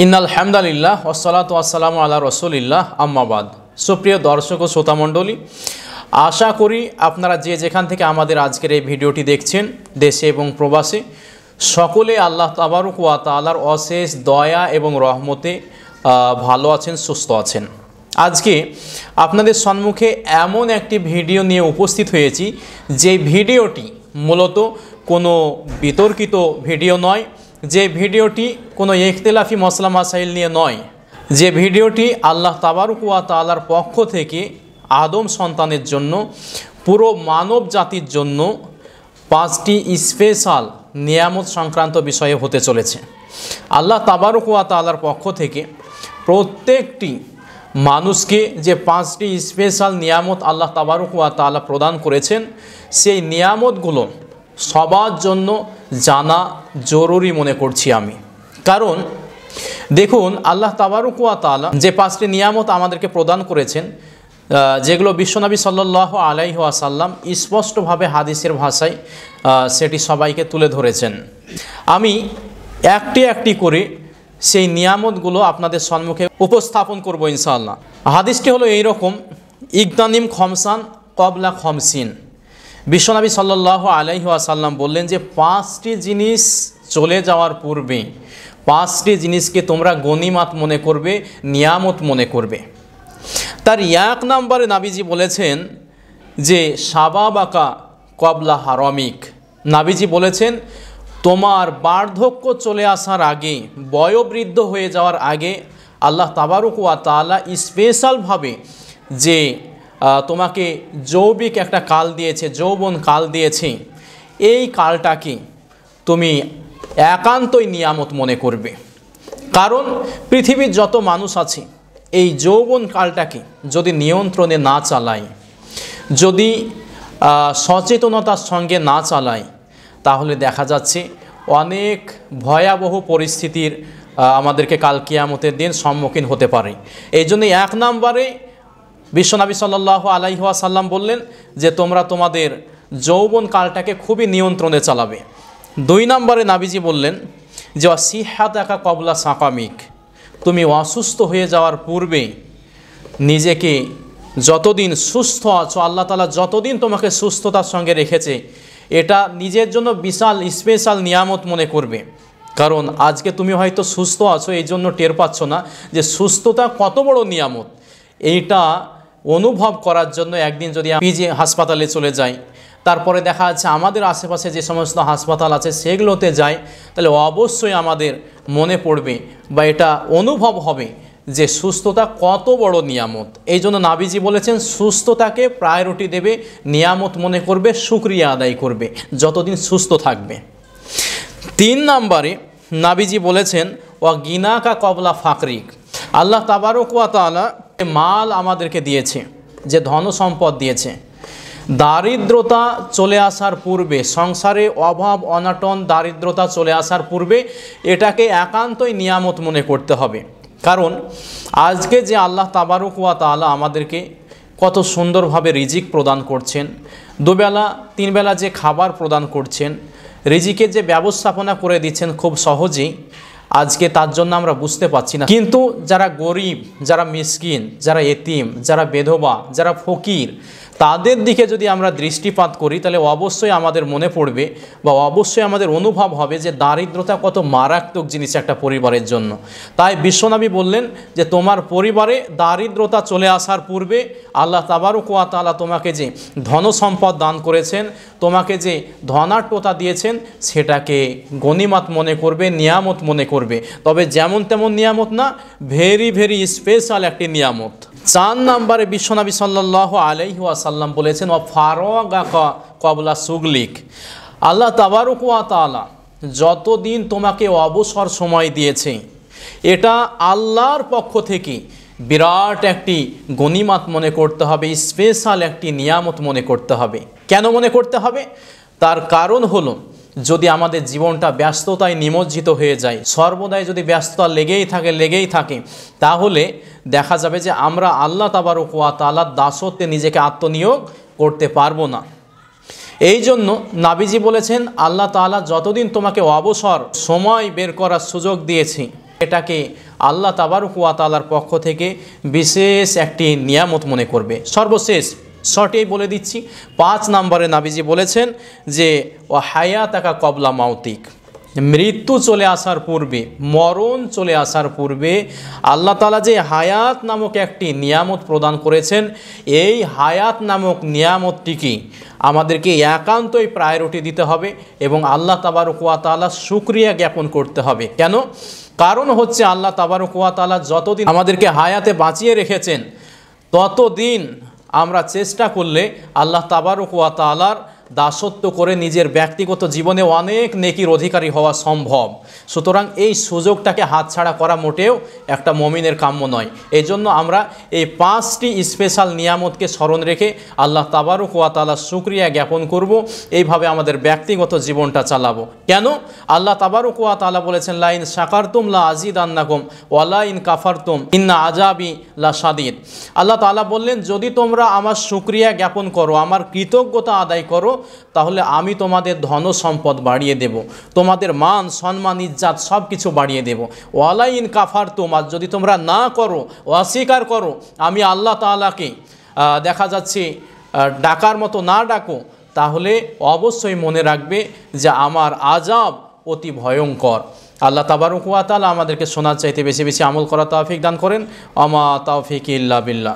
ইন্নাল হামদালিল্লাহ ওয়াসসালাতু ওয়াসসালামু আলা রাসূলিল্লাহ আম্মা বাদ। সুপ্রিয় দর্শক ও শ্রোতা মণ্ডলী, আশা করি আপনারা যে যেখান থেকে আমাদের আজকের এই ভিডিওটি দেখছেন, দেশে এবং প্রবাসে, সকলে আল্লাহ তাবারক ওয়া তাআলার অশেষ দয়া এবং রহমতে ভালো আছেন, সুস্থ আছেন। আজকে আপনাদের সম্মুখে এমন একটি ভিডিও নিয়ে উপস্থিত হয়েছি যে ভিডিওটি মূলত কোনো বিতর্কিত ভিডিও নয়, যে ভিডিওটি কোনো ইখতিলাফি মসলা মাসাইল নিয়ে নয়, যে ভিডিওটি আল্লাহ তাবারক ওয়া তাআলার পক্ষ থেকে আদম সন্তানের জন্য, পুরো মানব জাতির জন্য 5টি স্পেশাল নিয়ামত সংক্রান্ত বিষয়ে হতে চলেছে। আল্লাহ তাবারক ওয়া তাআলার পক্ষ থেকে প্রত্যেকটি মানুষকে যে 5টি স্পেশাল নিয়ামত আল্লাহ তাবারক ওয়া তাআলা প্রদান করেছেন, সেই নিয়ামতগুলো সবার জন্য জানা জরুরি মনে করছি আমি। কারণ দেখুন, আল্লাহ তাবারক ওয়া তাআলা যে 5টি নিয়ামত আমাদেরকে প্রদান করেছেন, যেগুলো বিশ্বনবী সাল্লাল্লাহু আলাইহি ওয়াসাল্লাম স্পষ্টভাবে হাদিসের ভাষায় সেটি সবাইকে তুলে ধরেছেন। আমি একটি একটি করে সেই নিয়ামতগুলো আপনাদের সম্মুখে উপস্থাপন করব ইনশাআল্লাহ। হাদিসটি হলো এইরকম: ইগতানিম খমসান কবলা খমসিন। বিশ্বনবী সাল্লাল্লাহু আলাইহি ওয়াসাল্লাম বললেন যে 5টি জিনিস চলে যাওয়ার পূর্বে 5টি জিনিসকে তোমরা গনিমাত মনে করবে, নিয়ামত মনে করবে। তার 1 নম্বরে নাবিজি বলেছেন যে শাবাবাকা কবলা হারামিক। নাবিজি বলেছেন তোমার বার্ধক্য চলে আসার আগে, বয়োবৃদ্ধ হয়ে যাওয়ার আগে আল্লাহ তাবারক ওয়া তাআলা স্পেশালভাবে যে তোমাকে যৌবিক একটা কাল দিয়েছে, যৌবন কাল দিয়েছে, এই কালটাকে তুমি একান্তই নিয়ামত মনে করবে। কারণ পৃথিবীর যত মানুষ আছে, এই যৌবন কালটাকে যদি নিয়ন্ত্রণে না চালায়, যদি সচেতনতার সঙ্গে না চালায়, তাহলে দেখা যাচ্ছে অনেক ভয়াবহ পরিস্থিতির আমাদেরকে কাল কিয়ামতের দিন সম্মুখীন হতে পারে। এই জন্য 1 নম্বরে বিশ্বনবী সাল্লাল্লাহু আলাইহি ওয়াসাল্লাম বললেন যে তোমরা তোমাদের যৌবন কালটাকে খুবই নিয়ন্ত্রণে চালাবে। 2 নম্বরে নাবিজি বললেন যে সিহাতাকা কবলা সাকামিক। তুমি অসুস্থ হয়ে যাওয়ার পূর্বে নিজেকে যতদিন সুস্থ আছো, আল্লাহ তাআলা যতদিন তোমাকে সুস্থতার সঙ্গে রেখেছে, এটা নিজের জন্য বিশাল স্পেশাল নিয়ামত মনে করবে। কারণ আজকে তুমি হয়তো সুস্থ আছো, এই জন্য টের পাচ্ছ না যে সুস্থতা কত বড় নিয়ামত। এইটা অনুভব করার জন্য একদিন যদি পিজি হাসপাতালে চলে যাই, তারপরে দেখা যাচ্ছে আমাদের আশেপাশে যে সমস্ত হাসপাতাল আছে সেগুলোতে যাই, তাহলে অবশ্যই আমাদের মনে পড়বে বা এটা অনুভব হবে যে সুস্থতা কত বড় নিয়ামত। এই জন্য নাবিজি বলেছেন সুস্থতাকে প্রায়োরিটি দেবে, নিয়ামত মনে করবে, শুকরিয়া আদায় করবে যতদিন সুস্থ থাকবে। 3 নম্বরে নাবিজি বলেছেন ওয়া গিনাকা কবলা ফাকরিক। আল্লাহ তাবারক ওয়া তাআলা মাল আমাদেরকে দিয়েছে, যে ধন সম্পদ দিয়েছে, দারিদ্রতা চলে আসার পূর্বে, সংসারে অভাব অনাটন দারিদ্রতা চলে আসার পূর্বে এটাকে একান্তই নিয়ামত মনে করতে হবে। কারণ আজকে যে আল্লাহ তাবারক ওয়া তাআলা আমাদেরকে কত সুন্দরভাবে রিজিক প্রদান করছেন, 2 বেলা 3 বেলা যে খাবার প্রদান করছেন, রিজিকের যে ব্যবস্থাপনা করে দিচ্ছেন খুব সহজেই, আজকে তার জন্য আমরা বুঝতে পারছি না। কিন্তু যারা গরিব, যারা মিসকিন, যারা এতিম, যারা বেধবা, যারা ফকির, তাদের দিকে যদি আমরা দৃষ্টিপাত করি, তাহলে অবশ্যই আমাদের মনে পড়বে বা অবশ্যই আমাদের অনুভব হবে যে দারিদ্রতা কত মারাত্মক জিনিস একটা পরিবারের জন্য। তাই বিশ্বনবী বললেন যে তোমার পরিবারে দারিদ্রতা চলে আসার পূর্বে আল্লাহ তাবারক ওয়া তাআলা তোমাকে যে ধন সম্পদ দান করেছেন, তোমাকে যে ধনাঢ্যতা দিয়েছেন, সেটাকে গনিমাত মনে করবে, নিয়ামত মনে করবে। তবে যেমন তেমন নিয়ামত না, ভেরি ভেরি স্পেশাল একটি নিয়ামত। 4 নম্বরে বিশ্বনবী সাল্লাল্লাহু আলাইহি ওয়াসাল্লাম বলেছেন ও ফারাগাকা কবলা সুগলিক। আল্লাহ তাবারক ওয়া তাআলা যতদিন তোমাকে অবসর সময় দিয়েছে, এটা আল্লাহর পক্ষ থেকে বিরাট একটি গনিমাত মনে করতে হবে, স্পেশাল একটি নিয়ামত মনে করতে হবে। কেন মনে করতে হবে? তার কারণ হলো, যদি আমাদের জীবনটা ব্যস্ততায় নিমজ্জিত হয়ে যায়, সর্বদাই যদি ব্যস্ততা লেগেই থাকে, তাহলে দেখা যাবে যে আমরা আল্লাহ তাবারক ওয়া তাআলার দাসত্বে নিজেকে আত্মনিয়োগ করতে পারবো না। এই জন্য নাবিজি বলেছেন আল্লাহ তাআলা যতদিন তোমাকে অবসর সময় বের করার সুযোগ দিয়েছে, এটাকে আল্লাহ তাবারক ওয়া তাআলার পক্ষ থেকে বিশেষ একটি নিয়ামত মনে করবে। সর্বশেষ শর্টেই বলে দিচ্ছি, 5 নম্বরে নাবিজি বলেছেন যে ও হায়াতাকা কবলা মাউতিক, মৃত্যু চলে আসার পূর্বে, মরণ চলে আসার পূর্বে আল্লাহ তাআলা যে হায়াত নামক একটি নিয়ামত প্রদান করেছেন, এই হায়াত নামক নিয়ামতটিকে আমাদেরকে একান্তই প্রায়োরিটি দিতে হবে এবং আল্লাহ তাবারক ওয়া তাআলা শুকরিয়া জ্ঞাপন করতে হবে। কেন? কারণ হচ্ছে আল্লাহ তাবারক ওয়া তাআলা যতদিন আমাদেরকে হায়াতে বাঁচিয়ে রেখেছেন, ততদিন আমরা চেষ্টা করলে আল্লাহ তাবারক ওয়া তাআলার দাসত্ব করে নিজের ব্যক্তিগত জীবনে অনেক নেকির অধিকারী হওয়া সম্ভব। সুতরাং এই সুযোগটাকে হাতছাড়া করা মোটেও একটা মুমিনের কাম্য নয়। এই জন্য আমরা এই 5টি স্পেশাল নিয়ামতকে স্মরণ রেখে আল্লাহ তাবারক ওয়া তাআলার শুকরিয়া জ্ঞাপন করব, এইভাবে আমাদের ব্যক্তিগত জীবনটা চালাবো। কেন? আল্লাহ তাবারক ওয়া তাআলা বলেছেন লা ইন শাকারতুম লা আযীদান্নাকুম ওয়া লা ইন কাফারতুম ইন্না আযাবি লা শাদীদ। আল্লাহ তাআলা বললেন, যদি তোমরা আমার শুকরিয়া জ্ঞাপন করো, আমার কৃতজ্ঞতা আদায় করো, তাহলে আমি তোমাদের ধন সম্পদ বাড়িয়ে দেব, তোমাদের মান সম্মান ইজ্জত সব কিছু বাড়িয়ে দেব। ওয়ালা ইন কাফারতুম, আর যদি তোমরা না করো, অস্বীকার করো, আমি আল্লাহ তাআলাকে দেখা যাচ্ছে ডাকার মতো না ডাকো, তাহলে অবশ্যই মনে রাখবে যে আমার আযাব অতি ভয়ঙ্কর। আল্লাহ তাবারক ওয়া তাআলা আমাদেরকে শোনার চাইতে বেশি বেশি আমল করা তৌফিক দান করেন। আমা তাওফিক ইল্লা বিল্লাহ।